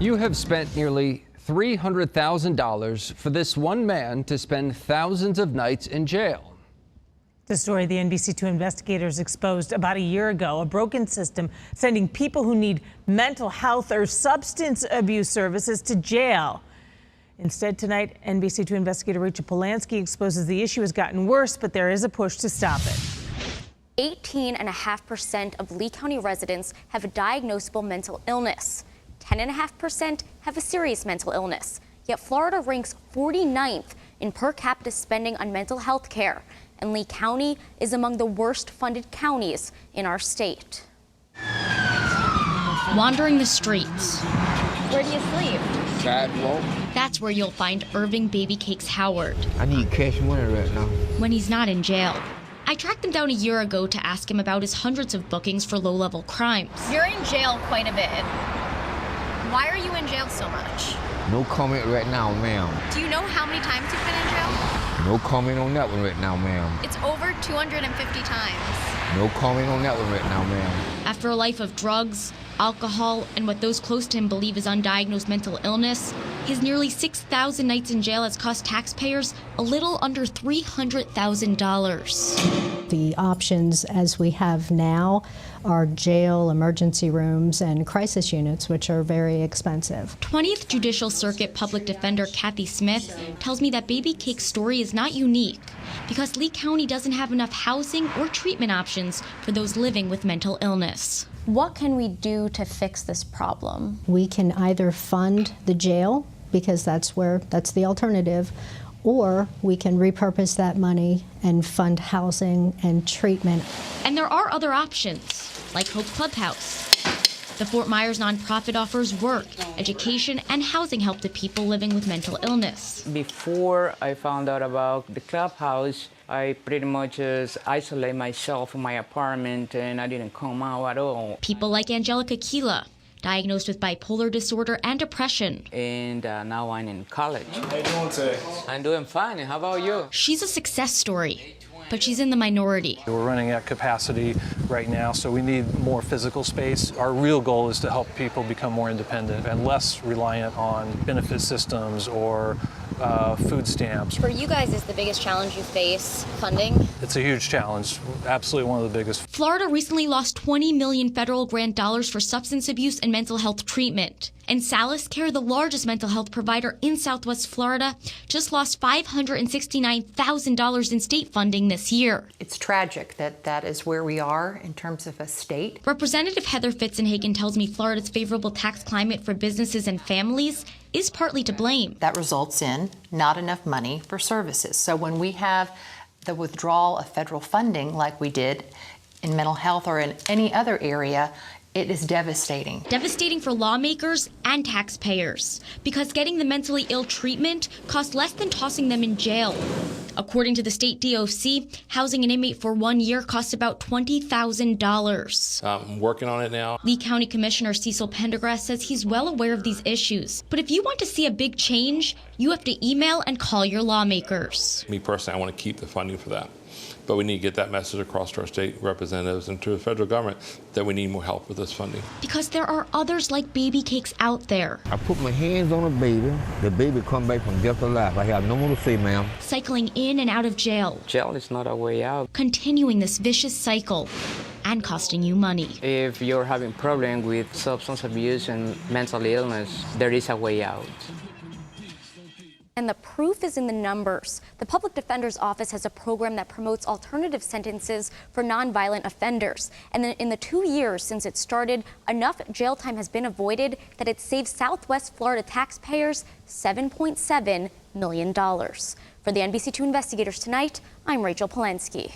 You have spent nearly $300,000 for this one man to spend thousands of nights in jail. The story the NBC2 investigators exposed about a year ago, a broken system sending people who need mental health or substance abuse services to jail. Instead, tonight, NBC2 investigator Rachel Polansky exposes the issue has gotten worse, but there is a push to stop it. 18.5% of Lee County residents have a diagnosable mental illness. 10.5% have a serious mental illness. Yet Florida ranks 49th in per capita spending on mental health care. And Lee County is among the worst funded counties in our state. Wandering the streets. Where do you sleep? Sidewalk. That's where you'll find Irving Babycakes Howard. I need cash money right now. When he's not in jail. I tracked him down a year ago to ask him about his hundreds of bookings for low-level crimes. You're in jail quite a bit. Why are you in jail so much? No comment right now, ma'am. Do you know how many times you've been in jail? No comment on that one right now, ma'am. It's over 250 times. No comment on that one right now, ma'am. After a life of drugs, alcohol, and what those close to him believe is undiagnosed mental illness, his nearly 6,000 nights in jail has cost taxpayers a little under $300,000. The options as we have now are jail, emergency rooms, and crisis units, which are very expensive. 20th Judicial Circuit Public Defender Kathy Smith tells me that Babycake's story is not unique because Lee County doesn't have enough housing or treatment options for those living with mental illness. What can we do to fix this problem? We can either fund the jail, because that's the alternative, or we can repurpose that money and fund housing and treatment. And there are other options, like Hope Clubhouse. The Fort Myers nonprofit offers work, education, and housing help to people living with mental illness. Before I found out about the clubhouse, I pretty much just isolate myself in my apartment and I didn't come out at all. People like Angelica Keela, diagnosed with bipolar disorder and depression. And now I'm in college. How you doing today? I'm doing fine. How about you? She's a success story, but she's in the minority. We're running at capacity right now, so we need more physical space. Our real goal is to help people become more independent and less reliant on benefit systems or food stamps. For you guys, is the biggest challenge you face funding? It's a huge challenge, absolutely one of the biggest. Florida recently lost $20 million federal grant dollars for substance abuse and mental health treatment. And Salis Care, the largest mental health provider in Southwest Florida, just lost $569,000 in state funding this year. It's tragic that that is where we are in terms of a state. Representative Heather Fitzenhagen tells me Florida's favorable tax climate for businesses and families is partly to blame. That results in not enough money for services. So when we have the withdrawal of federal funding like we did in mental health or in any other area, it is devastating. Devastating for lawmakers and taxpayers, because getting the mentally ill treatment costs less than tossing them in jail. According to the state DOC, housing an inmate for 1 year costs about $20,000. I'm working on it now. Lee County Commissioner Cecil Pendergrass says he's well aware of these issues. But if you want to see a big change, you have to email and call your lawmakers. Me personally, I want to keep the funding for that. But we need to get that message across to our state representatives and to the federal government that we need more help with this funding. Because there are others like Babycakes out there. I put my hands on a baby. The baby come back from death to life. I have no more to say, ma'am. Cycling in and out of jail. Jail is not a way out. Continuing this vicious cycle and costing you money. If you're having problems with substance abuse and mental illness, there is a way out. And the proof is in the numbers. The Public Defender's Office has a program that promotes alternative sentences for nonviolent offenders. And then in the 2 years since it started, enough jail time has been avoided that it saved Southwest Florida taxpayers $7.7 million. For the NBC2 Investigators tonight, I'm Rachel Polansky.